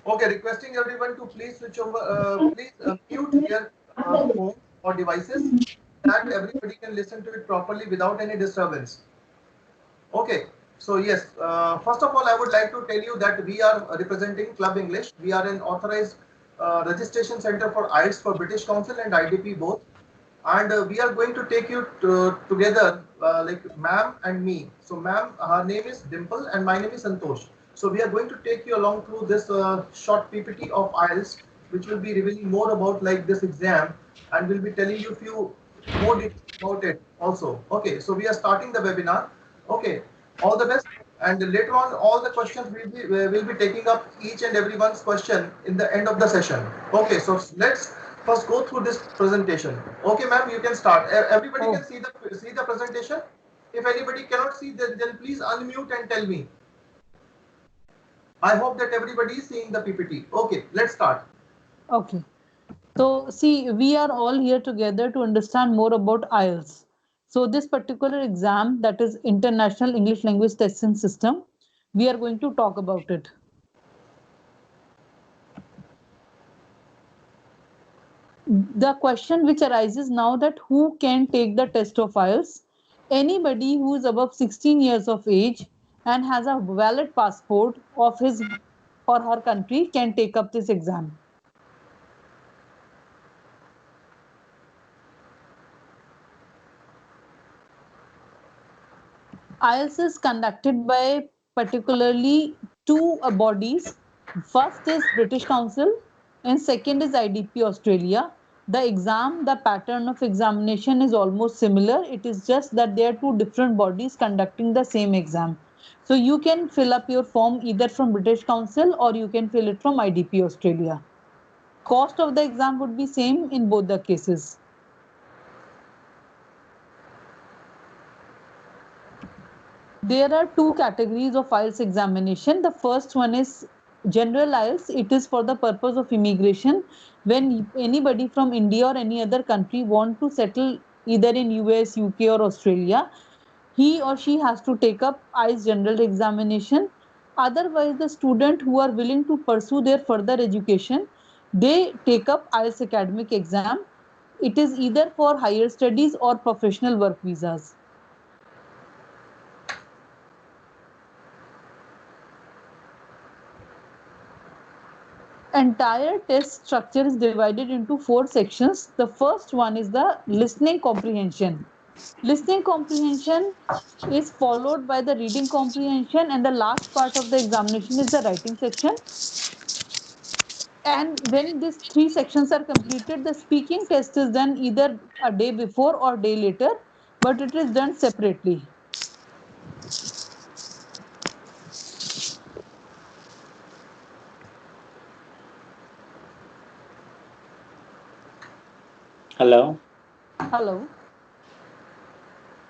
Okay, requesting everyone to please switch over, please mute their phone or devices, that everybody can listen to it properly without any disturbance. Okay, so yes, first of all, I would like to tell you that we are representing Club English. We are an authorized registration center for IELTS for British Council and IDP both. And we are going to take you together, like ma'am and me. So ma'am, her name is Dimple and my name is Santosh. So we are going to take you along through this short PPT of IELTS, which will be revealing more about like this exam, and we'll be telling you few more details about it also. Okay, so we are starting the webinar. Okay, all the best. And later on, all the questions will be taking up each and everyone's question in the end of the session. Okay, so let's first go through this presentation. Okay, ma'am, you can start. Everybody can Oh, see the presentation. If anybody cannot see, then please unmute and tell me. I hope that everybody is seeing the PPT. Okay, let's start. okay. So, see, we are all here together to understand more about IELTS. So, this particular exam, that is International English Language Testing System, we are going to talk about it. The question which arises now, that who can take the test of IELTS? Anybody who is above 16 years of age and has a valid passport of his or her country can take up this exam. IELTS is conducted by particularly two bodies. First is British Council and second is IDP Australia. The exam, the pattern of examination is almost similar. It is just that there are two different bodies conducting the same exam. So you can fill up your form either from British Council or you can fill it from IDP Australia. Cost of the exam would be same in both the cases. There are two categories of IELTS examination. The first one is general IELTS. It is for the purpose of immigration. When anybody from India or any other country want to settle either in US, UK or Australia, he or she has to take up IELTS general examination. Otherwise, the student who are willing to pursue their further education, they take up IELTS academic exam. It is either for higher studies or professional work visas. Entire test structure is divided into four sections. The first one is the listening comprehension. Listening comprehension is followed by the reading comprehension, and the last part of the examination is the writing section. And when these three sections are completed, the speaking test is done either a day before or day later, but it is done separately. Hello, Hello.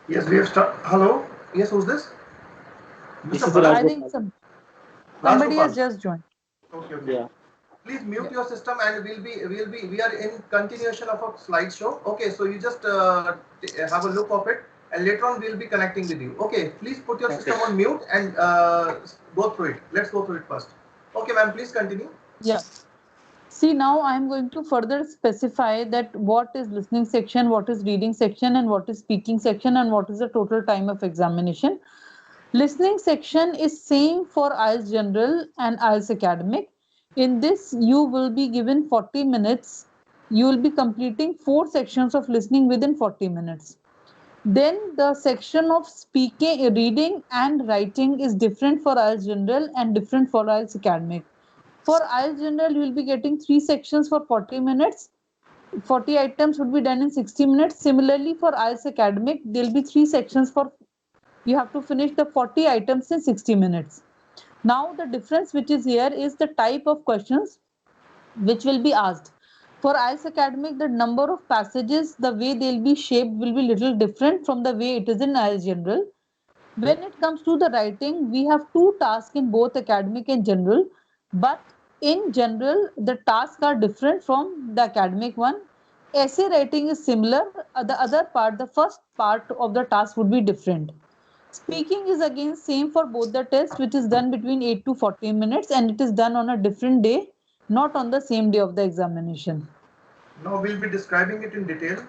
Yes, we have start. Hello. Yes, who's this? this Mr. is Bharat. I think Rajgopal. somebody has Rajgopal. just joined. Okay, okay. Yeah, Please mute Yeah. your system and we are in continuation of a slideshow. Okay, so you just have a look of it and later on we'll be connecting with you. Okay, please put your okay. system on mute and go through it. Let's go through it first. Okay, ma'am, please continue. Yeah. See, now I am going to further specify that what is listening section, what is reading section, and what is speaking section, and what is the total time of examination. Listening section is same for IELTS General and IELTS Academic. In this, you will be given 40 minutes. You will be completing four sections of listening within 40 minutes. Then the section of speaking, reading, and writing is different for IELTS General and different for IELTS Academic. For IELTS General, you will be getting three sections for 40 minutes. 40 items would be done in 60 minutes. Similarly, for IELTS Academic, there will be three sections for you have to finish the 40 items in 60 minutes. Now, the difference which is here is the type of questions which will be asked. For IELTS Academic, the number of passages, the way they'll be shaped will be little different from the way it is in IELTS General. When it comes to the writing, we have two tasks in both academic and general, but in general, the tasks are different from the academic one. essay writing is similar. The other part, the first part of the task would be different. Speaking is again same for both the tests, which is done between 8 to 14 minutes, and it is done on a different day, not on the same day of the examination. Now we'll be describing it in detail.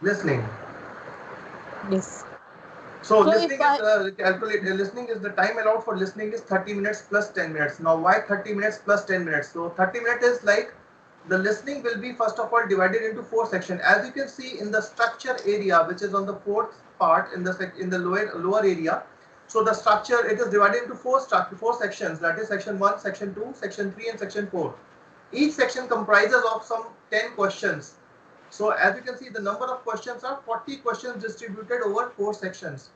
Listening. Yes. So listening is listening is the time allowed for listening is 30 minutes plus 10 minutes. Now why 30 minutes plus 10 minutes? So 30 minutes is like the listening will be first of all divided into 4 sections. As you can see in the structure area, which is on the 4th part in the lower area. So the structure, it is divided into 4 sections, that is section 1, section 2, section 3 and section 4. Each section comprises of some 10 questions. So as you can see, the number of questions are 40 questions distributed over 4 sections.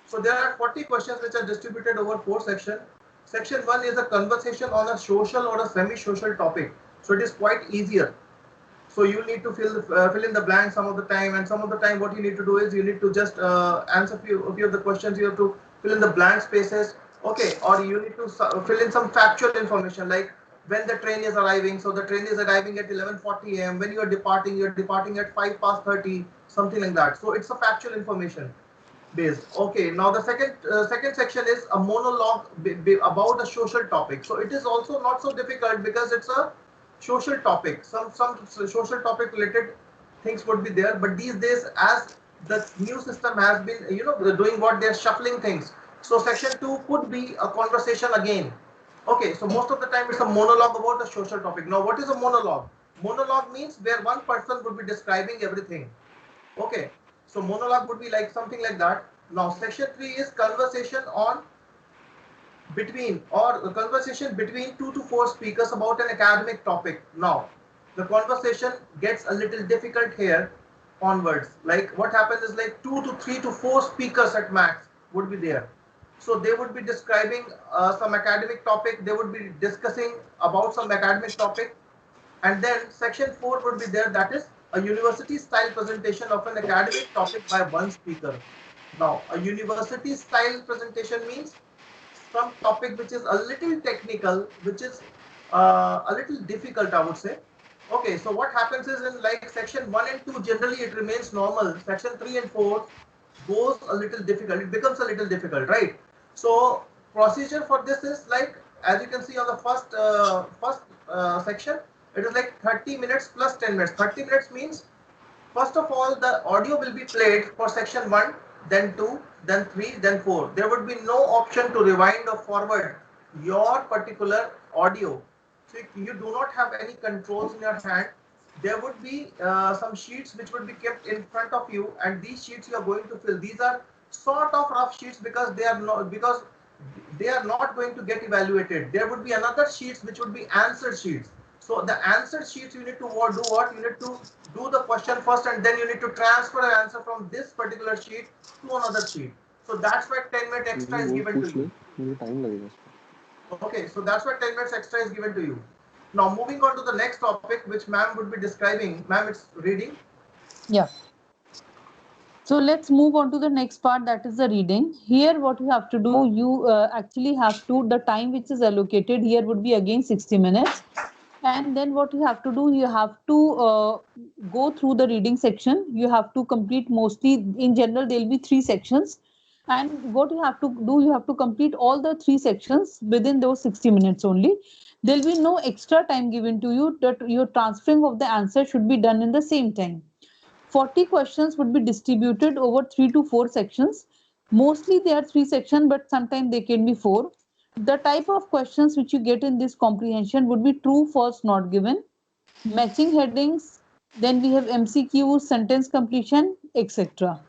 So there are 40 questions which are distributed over 4 sections. Section 1 is a conversation on a social or a semi-social topic. So it is quite easier. So you need to fill in the blanks some of the time, and some of the time what you need to do is you need to just answer a few of the questions. You have to fill in the blank spaces, okay, or you need to fill in some factual information like when the train is arriving. So the train is arriving at 11:40 a.m. When you are departing at 5 past 30, something like that. So it's a factual information based. Okay, now the second section is a monologue about a social topic. So it is also not so difficult because it's a social topic. Some social topic related things would be there, but these days as the new system has been doing what they're shuffling things. So section 2 could be a conversation again. Okay, so most of the time it's a monologue about a social topic. Now what is a monologue? Monologue means where one person would be describing everything. Okay, so monologue would be like something like that. Now section 3 is conversation between 2 to 4 speakers about an academic topic. Now the conversation gets a little difficult here onwards. Like what happens is like 2 to 3 to 4 speakers at max would be there. So they would be describing some academic topic. They would be discussing about some academic topic. And then section 4 would be there, that is a university style presentation of an academic topic by one speaker. Now a university style presentation means some topic which is a little technical, which is a little difficult, I would say. Okay, so what happens is in like section 1 and 2 generally it remains normal. Section 3 and 4 goes a little difficult. It becomes a little difficult, right? So procedure for this is like, as you can see on the first section, it is like 30 minutes plus 10 minutes. 30 minutes means first of all the audio will be played for section 1, then 2, then 3, then 4. There would be no option to rewind or forward your particular audio. So you do not have any controls in your hand. There would be some sheets which would be kept in front of you, and these sheets you are going to fill. These are sort of rough sheets because they are not going to get evaluated. There would be another sheets which would be answer sheets. So the answer sheets you need to do what? You need to do the question first, and then you need to transfer an answer from this particular sheet to another sheet. So that's why 10 minutes extra is given to you. Okay, so that's why 10 minutes extra is given to you. Now moving on to the next topic which ma'am would be describing. Ma'am, it's reading. Yeah. So let's move on to the next part, that is the reading. Here what you have to do, you actually have to, the time which is allocated here would be again 60 minutes. And then what you have to do, you have to go through the reading section. You have to complete mostly, in general, there will be 3 sections. And what you have to do, you have to complete all the 3 sections within those 60 minutes only. There will be no extra time given to you, that your transferring of the answer should be done in the same time. 40 questions would be distributed over 3 to 4 sections. Mostly they are 3 sections, but sometimes they can be 4. The type of questions which you get in this comprehension would be true, false, not given, matching headings, then we have MCQs, sentence completion, etc.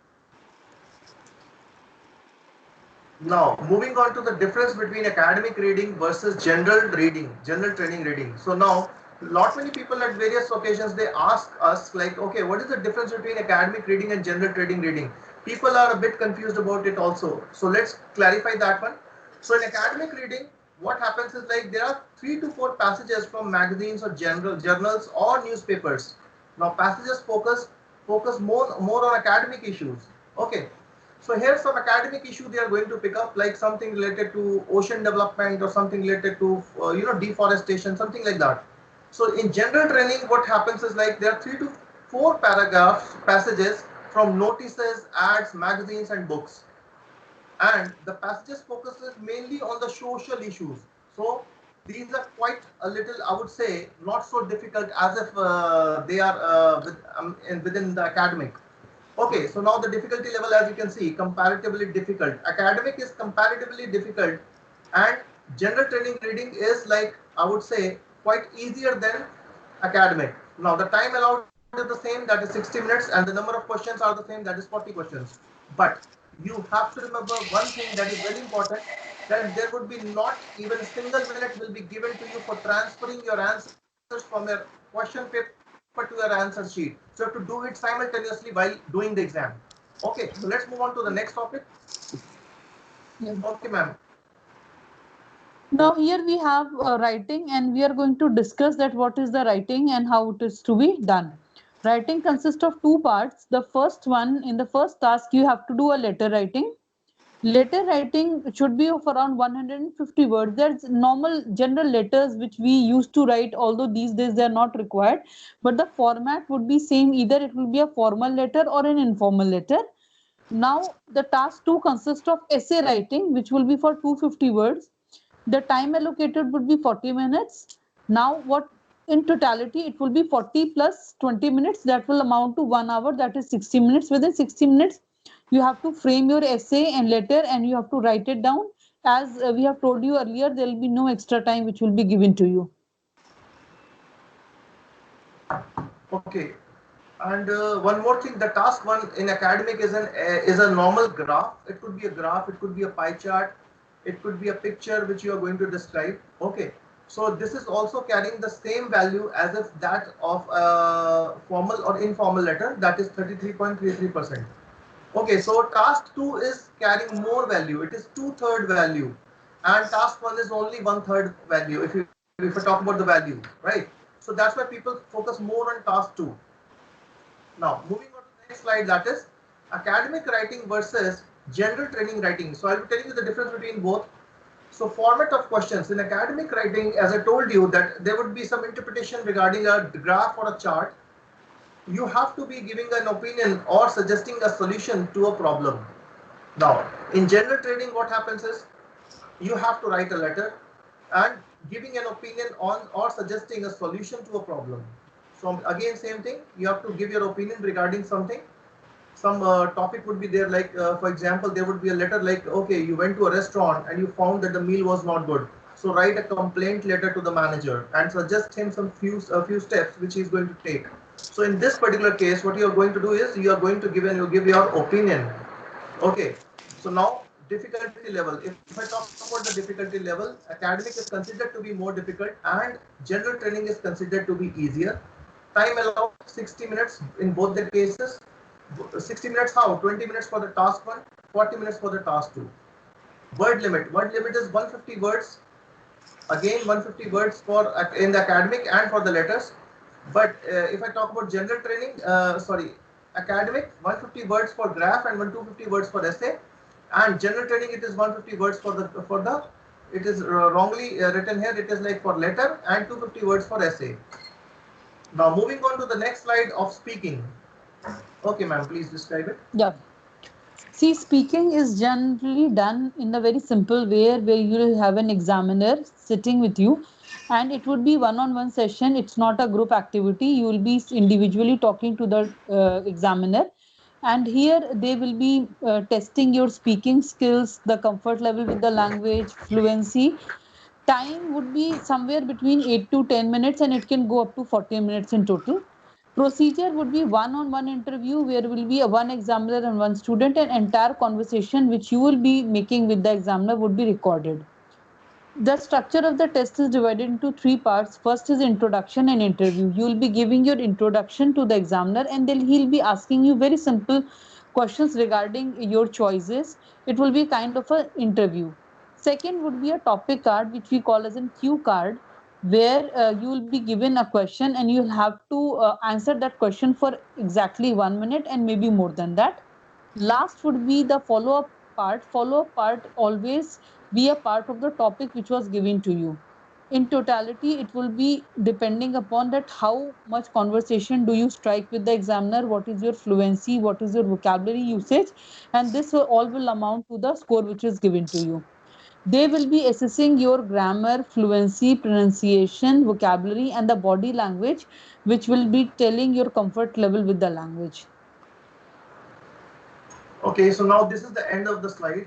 Now, moving on to the difference between academic reading versus general reading, general training reading. So now, lot many people at various occasions, they ask us like, okay, what is the difference between academic reading and general training reading? People are a bit confused about it also. So let's clarify that one. So in academic reading, what happens is like there are 3 to 4 passages from magazines or journals or newspapers. Now passages focus more on academic issues. Okay. So here's some academic issue they are going to pick up, like something related to ocean development or something related to deforestation, something like that. So in general training, what happens is like there are 3 to 4 passages from notices, ads, magazines, and books. And the passages focuses mainly on the social issues. So these are quite a little, I would say, not so difficult as if they are within the academic. Okay, so now the difficulty level, as you can see, comparatively difficult. Academic is comparatively difficult, and general training reading is like, I would say, quite easier than academic. Now the time allowed is the same, that is 60 minutes, and the number of questions are the same, that is 40 questions. But you have to remember one thing that is very important, that there would be not even a single minute will be given to you for transferring your answers from your question paper to your answer sheet. So you have to do it simultaneously while doing the exam. Okay, so let's move on to the next topic. Yeah. Okay, ma'am. Now here we have writing, and we are going to discuss that what is the writing and how it is to be done. Writing consists of two parts. The first one, in the first task, you have to do a letter writing. Letter writing should be of around 150 words. There's normal general letters which we used to write, although these days they are not required. But the format would be same. Either it will be a formal letter or an informal letter. Now the task 2 consists of essay writing, which will be for 250 words. The time allocated would be 40 minutes. Now what in totality it will be 40 plus 20 minutes, that will amount to 1 hour, that is 60 minutes. Within 60 minutes you have to frame your essay and letter, and you have to write it down. As we have told you earlier, there will be no extra time which will be given to you. Okay. And one more thing, the task 1 in academic is a normal graph. It could be a graph, it could be a pie chart, it could be a picture which you are going to describe. Okay. So this is also carrying the same value as if that of formal or informal letter, that is 33.33%. Okay, so task 2 is carrying more value. It is 2/3 value, and task 1 is only 1/3 value. If I talk about the value, right? So that's why people focus more on task 2. Now, moving on to the next slide, that is academic writing versus general training writing. So I'll be telling you the difference between both. So format of questions in academic writing, as I told you, that there would be some interpretation regarding a graph or a chart. You have to be giving an opinion or suggesting a solution to a problem. Now, in general training, what happens is you have to write a letter and giving an opinion on or suggesting a solution to a problem. So again, same thing, you have to give your opinion regarding something. Some topic would be there, like for example, there would be a letter like, okay, you went to a restaurant and you found that the meal was not good. So write a complaint letter to the manager and suggest him some few steps which he is going to take. So in this particular case, what you are going to do is you are going to give your opinion. Okay, so now difficulty level. If I talk about the difficulty level, academic is considered to be more difficult and general training is considered to be easier. Time allowed 60 minutes in both the cases. 60 minutes how? 20 minutes for the task 1, 40 minutes for the task 2. Word limit. Word limit is 150 words. Again, 150 words for in the academic and for the letters. But if I talk about general training, academic, 150 words for graph and 250 words for essay, and general training it is 150 words for the. It is wrongly written here. It is like for letter and 250 words for essay. Now moving on to the next slide of speaking. Okay, ma'am, please describe it. Yeah. See, speaking is generally done in a very simple way, where you will have an examiner sitting with you, and it would be one-on-one session. It's not a group activity. You will be individually talking to the examiner, and here they will be testing your speaking skills, the comfort level with the language, fluency. Time would be somewhere between 8 to 10 minutes, and it can go up to 40 minutes in total. Procedure would be one-on-one interview, where will be a one examiner and one student, and entire conversation which you will be making with the examiner would be recorded. The structure of the test is divided into three parts. First is introduction and interview. You will be giving your introduction to the examiner, and then he'll be asking you very simple questions regarding your choices. It will be kind of an interview. Second would be a topic card, which we call as a cue card, where you will be given a question and you'll have to answer that question for exactly 1 minute and maybe more than that. Last would be the follow-up part. Follow-up part always be a part of the topic which was given to you. in totality, it will be depending upon that how much conversation do you strike with the examiner, what is your fluency, what is your vocabulary usage, and this all will amount to the score which is given to you. They will be assessing your grammar, fluency, pronunciation, vocabulary, and the body language, which will be telling your comfort level with the language. Okay, so now this is the end of the slide.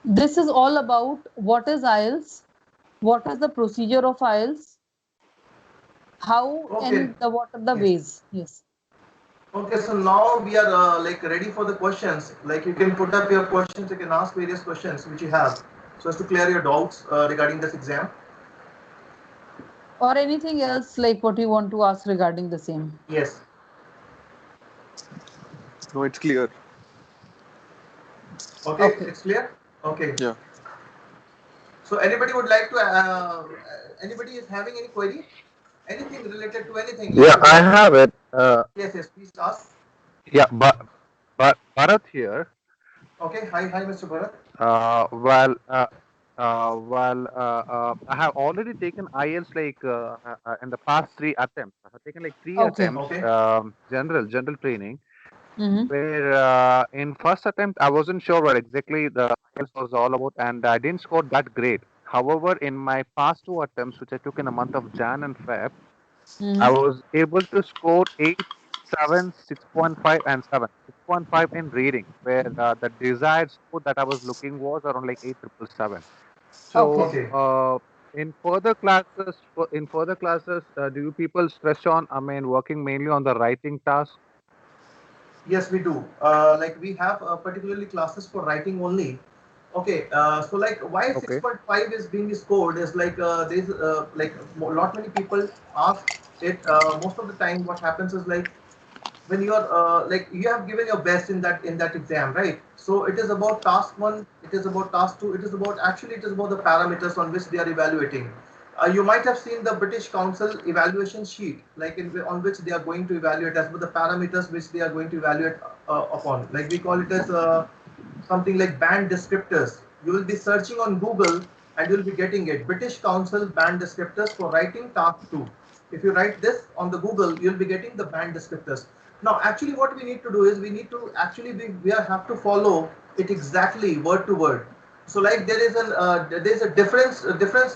This is all about what is IELTS, what is the procedure of IELTS, how Okay. and what are the Yes. ways. Yes. Okay, so now we are like ready for the questions. Like you can put up your questions, you can ask various questions which you have, so as to clear your doubts regarding this exam. Or anything else like what you want to ask regarding the same. Yes. No, it's clear. Okay, Okay. it's clear. Okay. Yeah. So anybody would like to? Anybody is having any query? Anything related to anything? Yeah, I have it. Yes, yes. Please ask. Yeah, but Bharat here. Okay. Hi, Mr. Bharat. I have already taken IELTS like in the past 3 attempts. I have taken like three Okay. attempts. Okay. General training. Mm-hmm. Where in first attempt I wasn't sure what exactly the IELTS was all about, and I didn't score that great. However, in my past 2 attempts, which I took in the month of Jan and Feb, Mm-hmm. I was able to score 8, 7, 6.5, and 7. 6.5 in reading, where the desired score that I was looking was around like 8,777. So, Okay. in further classes, do you people stress on, working mainly on the writing task? Yes, we do. Like we have particularly classes for writing only. Okay, so like why Okay. 6.5 is being scored is like there's like lot many people ask it. Most of the time, what happens is like when you are like you have given your best in that exam, right? So it is about task one, it is about task two, it is about actually it is about the parameters on which they are evaluating. You might have seen the British Council evaluation sheet, like on which they are going to evaluate as per the parameters which they are going to evaluate upon. Like we call it as something like band descriptors. You will be searching on Google and you will be getting it. British Council band descriptors for writing task 2. If you write this on the Google, you'll be getting the band descriptors. Now, actually, what we need to do is we need to actually have to follow it exactly word to word. So, like there's a difference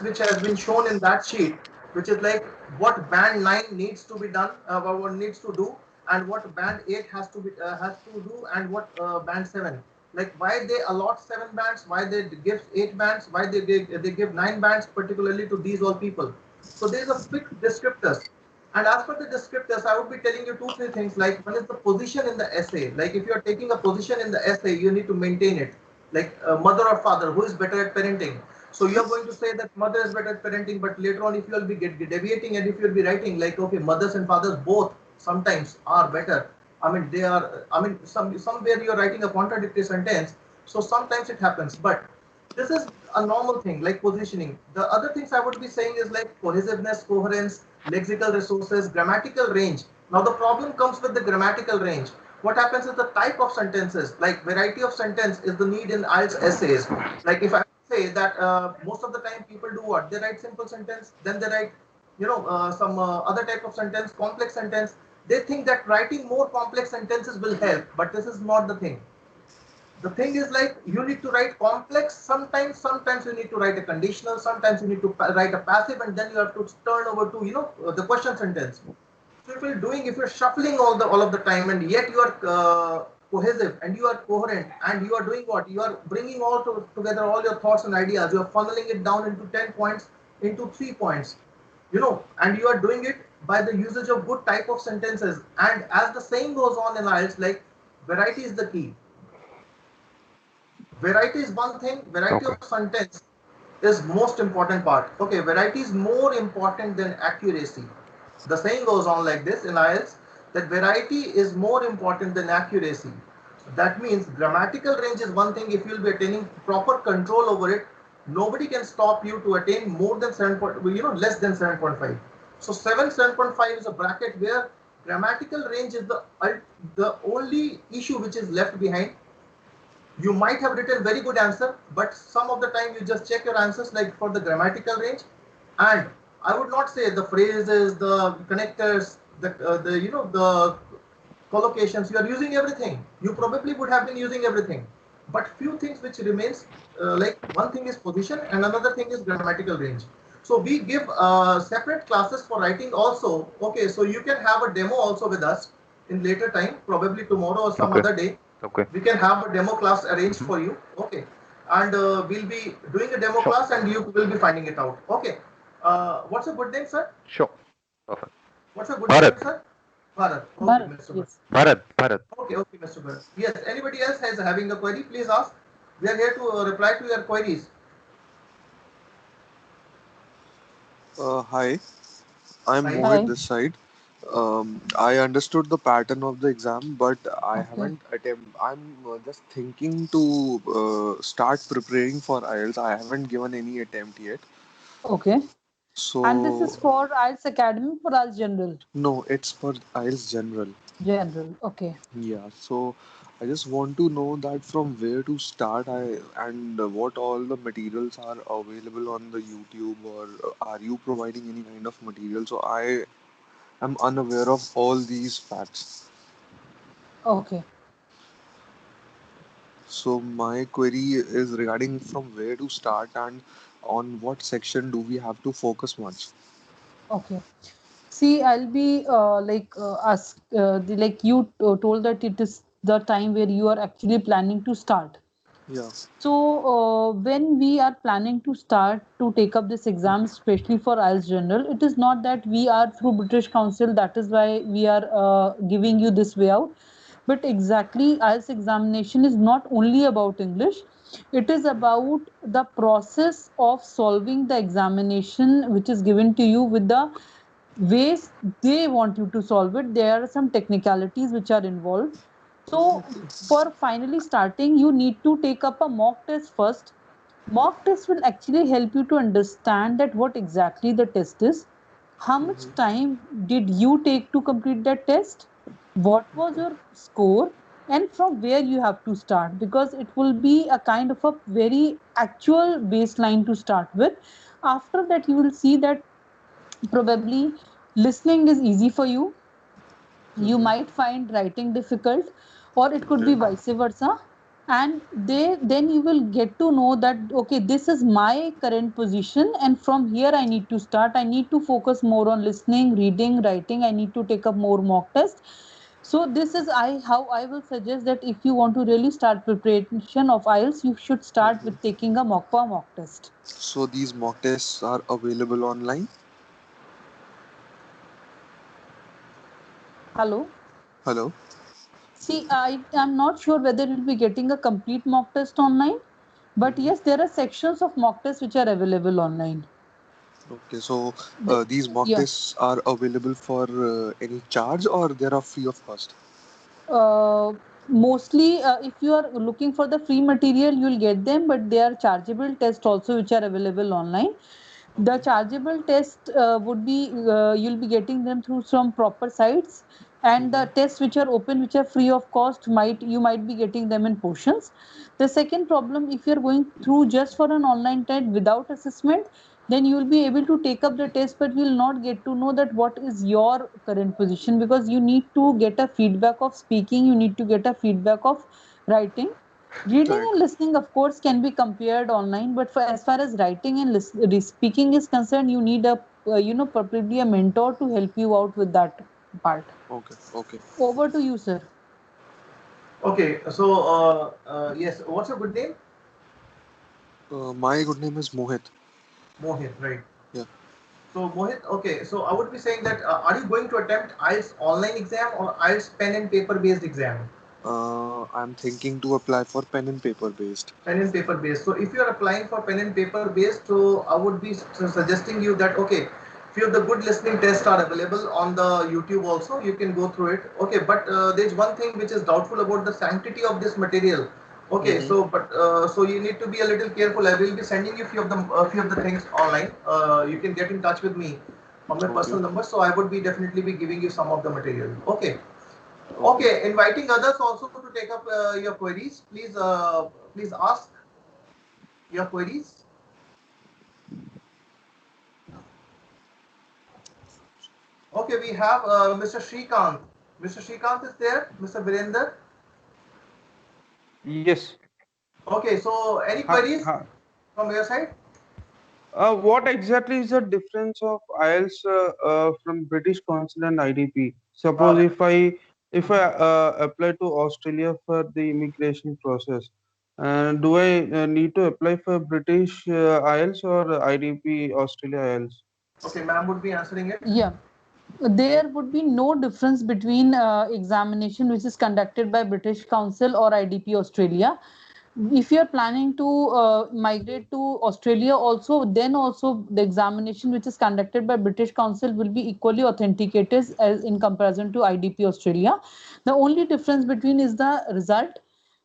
which has been shown in that sheet, which is like what band 9 needs to be done, what needs to do, and what band 8 has to do, and what band 7. Like why they allot 7 bands, why they give 8 bands, why they give 9 bands, particularly to these all people. So there is a fixed descriptors. And as per the descriptors, I would be telling you 2-3 things. Like one is the position in the essay. Like if you are taking a position in the essay, you need to maintain it. Like mother or father, who is better at parenting? So you are going to say that mother is better at parenting, but later on, if you will be deviating and if you will be writing like okay, mothers and fathers both sometimes are better. I mean, they are. I mean, somewhere you are writing a contradictory sentence. So sometimes it happens, but this is a normal thing like positioning. The other things I would be saying is like cohesiveness, coherence, lexical resources, grammatical range. Now the problem comes with the grammatical range. What happens is the type of sentences, like variety of sentence is the need in IELTS essays. Like if I say that most of the time people do what? They write simple sentence, then they write, some other type of sentence, complex sentence. They think that writing more complex sentences will help, but this is not the thing. The thing is like you need to write complex sometimes you need to write a conditional, sometimes you need to write a passive, and then you have to turn over to the question sentence. So if you're shuffling all of the time, and yet you are cohesive and you are coherent and you are doing what you are bringing together all your thoughts and ideas, you are funneling it down into 10 points, into 3 points, and you are doing it by the usage of good type of sentences. And as the saying goes on in IELTS, like variety is the key. Variety is one thing, variety Okay. of sentence is most important part. Okay, variety is more important than accuracy. The saying goes on like this in IELTS, that variety is more important than accuracy. That means grammatical range is one thing. If you'll be attaining proper control over it, nobody can stop you to attain more than less than 7.5. So 7.5 is a bracket where Grammatical range is the only issue which is left behind. You might have written very good answer, but some of the time you just check your answers like for the grammatical range, and I would not say the phrases, the connectors, the the collocations. You are using everything. You probably would have been using everything, but few things which remains, like one thing is position and another thing is grammatical range. So we give separate classes for writing also. Okay, so you can have a demo also with us in later time, probably tomorrow or some Okay. other day. Okay. We can have a demo class arranged for you. Okay, and we'll be doing a demo Sure. class and you will be finding it out. Okay, what's a good name, sir? Sure. Perfect. What's a good Bharat. name, sir? Bharat. Okay, Bharat, Mr. Bharat. yes. Bharat. Okay, okay, Mr. Bharat. Yes, anybody else has having a query, please ask. We are here to reply to your queries. Hi, I'm Hi. Mohit Hi. this side. I understood the pattern of the exam, but I Okay. haven't attempt. I'm just thinking to start preparing for IELTS. I haven't given any attempt yet. Okay. And this is So for IELTS Academy for IELTS General. no, it's for IELTS general. General. Okay. Yeah. So I just want to know that from where to start. And what all the materials are available on the YouTube, or are you providing any kind of material? So I'm unaware of all these facts. Okay. So my query is regarding from where to start and on what section do we have to focus much? Okay. See, I'll be like you told that it is the time where you are actually planning to start. Yeah. So, when we are planning to start to take up this exam, especially for IELTS General, it is not that we are through British Council, that is why we are giving you this way out. But exactly, IELTS examination is not only about English, it is about the process of solving the examination which is given to you with the ways they want you to solve it. There are some technicalities which are involved. So, for finally starting, you need to take up a mock test first. Mock test will actually help you to understand that what exactly the test is, how much Mhm. time did you take to complete that test, what was your score, and from where you have to start, because it will be a kind of a very actual baseline to start with. After that, you will see that probably listening is easy for you. You Mhm. might find writing difficult, or it could be Okay. vice versa. And then you will get to know that okay, this is my current position, and from here I need to start. I need to focus more on listening, reading, writing. I need to take up more mock tests. So this is I how I will suggest that if you want to really start preparation of IELTS, you should start Mhm. with taking a mock test. So these mock tests are available online? Hello. Hello? See, I am not sure whether you'll be getting a complete mock test online, but Mhm. yes, there are sections of mock tests which are available online. Okay, so The, these mock yeah. tests are available for any charge or they are free of cost? Mostly, if you are looking for the free material, you'll get them, but there are chargeable tests also which are available online. The Okay. chargeable test would be you'll be getting them through some proper sites, and Mhm. the tests which are open, which are free of cost, might you might be getting them in portions. The second problem, if you're going through just for an online test without assessment, then you will be able to take up the test, but will not get to know that what is your current position, because you need to get a feedback of speaking, you need to get a feedback of writing. Reading Correct. and listening, of course, can be compared online, but for as far as writing and speaking is concerned, you need a probably a mentor to help you out with that part. Okay. Okay. Over to you, sir. Okay, so yes, what's your good name? My good name is Mohit. Mohit, right? Yeah. So Mohit, okay, so I would be saying that are you going to attempt IELTS online exam or IELTS pen and paper based exam? I'm thinking to apply for pen and paper based. Pen and paper based. So if you are applying for pen and paper based, so I would be suggesting you that okay, few of the good listening tests are available on the YouTube also. You can go through it. Okay, but there's one thing which is doubtful about the sanctity of this material. Okay, Mm-hmm. so but so you need to be a little careful. I will be sending you few of the things online. You can get in touch with me. on my personal Okay. number. So I would be definitely be giving you some of the material. Okay. Okay. Okay. Inviting others also to take up your queries. Please ask your queries. Okay. We have Mr. Shrikant. Mr. Shrikant is there. Mr. Virender. Yes. Okay. So any Hi, queries hi. from your side? What exactly is the difference of IELTS from British Council and IDP? Suppose Uh, if I apply to Australia for the immigration process, do I need to apply for British IELTS or IDP Australia IELTS? okay. Ma'am would be answering it. Yeah. There would be no difference between examination which is conducted by British Council or IDP Australia. If you are planning to migrate to Australia also, then also the examination which is conducted by British Council will be equally authenticated as in comparison to IDP Australia. The only difference between is the result.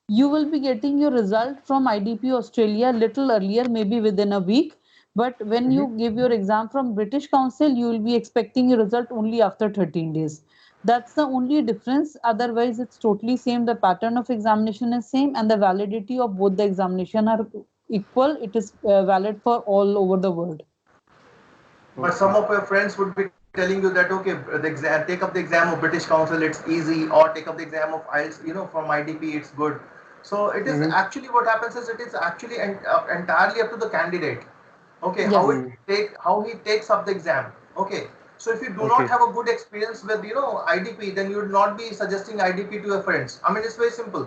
You will be getting your result from IDP Australia little earlier, maybe within a week. But when Mhm. you give your exam from British Council, you will be expecting your result only after 13 days. That's the only difference. Otherwise, it's totally same. The pattern of examination is same, and the validity of both the examination are equal. It is valid for all over the world. But some Okay. of your friends would be telling you that okay, the exam, take up the exam of British Council, it's easy, or take up the exam of IELTS, from IDP, it's good. So it is Mhm. actually what happens is it is actually entirely up to the candidate. Okay, Yes, Mhm. how he takes up the exam. Okay, so if you do not Okay. have a good experience with IDP, then you would not be suggesting IDP to your friends. I mean, it's very simple.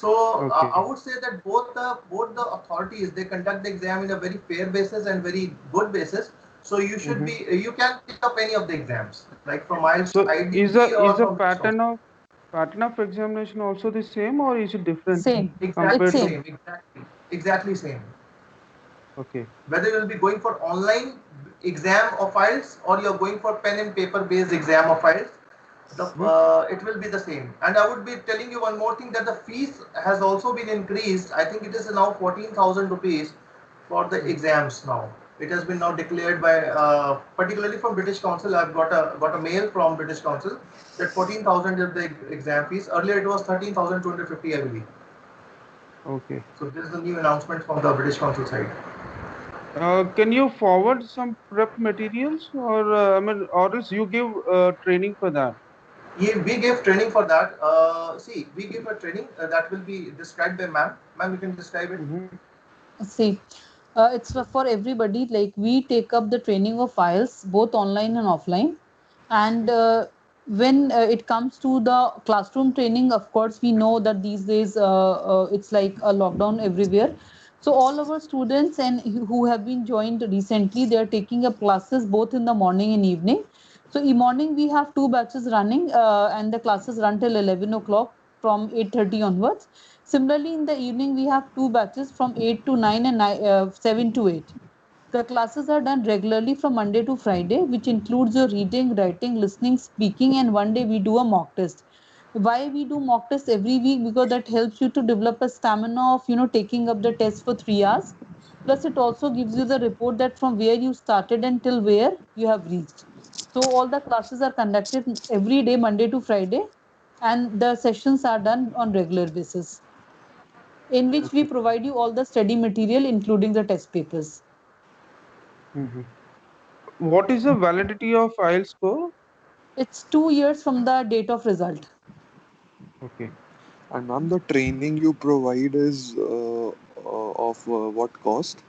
So I Okay. would say that both the authorities, they conduct the exam in a very fair basis and very good basis. So Mhm. you can pick up any of the exams like from IELTS, So IDP, or is the from British Council. pattern of examination also the same, or is it different same. It's Exactly compared to? same. same. Exactly same. Okay. Whether you'll be going for online exam of files or you're going for pen and paper based exam of files, Mhm. it will be the same. And I would be telling you one more thing, that the fees has also been increased. I think it is now 14,000 rupees for the Mhm. exams now. It has been now declared by particularly from British Council. I've got a mail from British Council that 14,000 is the exam fees. Earlier it was 13,250, I believe. Okay. So this is the new announcement from the British Council side. Can you forward some prep materials, or I mean, or else you give training for that? We give training for that. See, we give a training that will be described by ma'am. Ma'am, you can describe it. Mm-hmm. See, it's for everybody. Like we take up the training of files both online and offline, and when it comes to the classroom training, of course, we know that these days it's like a lockdown everywhere. So all our students and who have been joined recently, they are taking up classes both in the morning and evening. So in morning we have two batches running, and the classes run till 11 o'clock from 8:30 onwards. Similarly, in the evening, we have two batches from 8 to 9 and 7 to 8. The classes are done regularly from Monday to Friday, which includes your reading, writing, listening, speaking, and one day we do a mock test. Why we do mock test every week? Because that helps you to develop a stamina of taking up the test for 3 hours. Plus, it also gives you the report that from where you started until where you have reached. So all the classes are conducted every day, Monday to Friday, and the sessions are done on regular basis, in which we Okay. provide you all the study material, including the test papers. Mm-hmm. What is the validity of IELTS score? It's 2 years from the date of result. Okay. And ma'am, the training you provide is of what cost?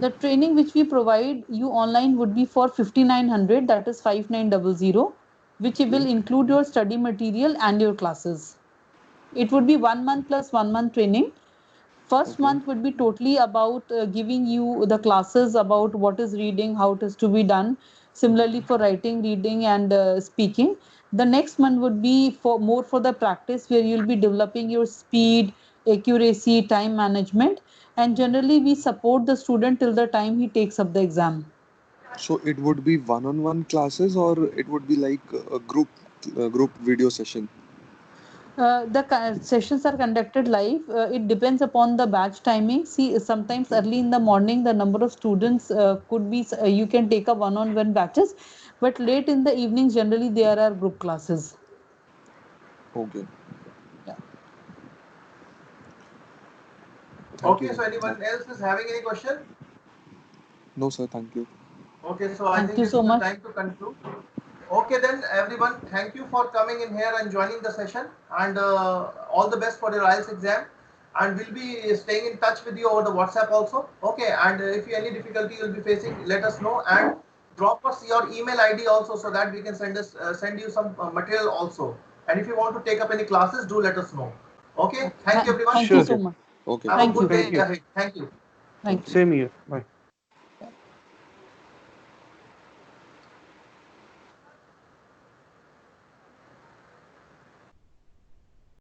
The training which we provide you online would be for 5,900, that is 5,900, which will Okay. include your study material and your classes. It would be 1 month plus 1 month training. First Okay. month would be totally about giving you the classes about what is reading, how it is to be done. Similarly for writing, reading, and speaking. The next month would be for more for the practice, where you'll be developing your speed, accuracy, time management, and generally we support the student till the time he takes up the exam. So it would be one-on-one classes, or it would be like a group video session? Sessions are conducted live. It depends upon the batch timing. See, sometimes early in the morning, the number of students could be, you can take a one-on-one batches, but late in the evening, generally there are group classes. Okay. Yeah. Thank Okay, you. so anyone else is having any question? No, sir. Thank you. Okay, so I Thank think you this so is the much. time to conclude. Okay, then everyone, thank you for coming in here and joining the session, and all the best for your IELTS exam. And we'll be staying in touch with you over the WhatsApp also. Okay, and if you any difficulty you'll be facing, let us know and drop us your email ID also so that we can send you some material also. And if you want to take up any classes, do let us know. Okay, Okay. thank you everyone. Thank you Sure. so Okay. much. Okay. Have a Thank Thank you. good you. day Thank you. ahead. Thank you. Thank you. Same here. Bye.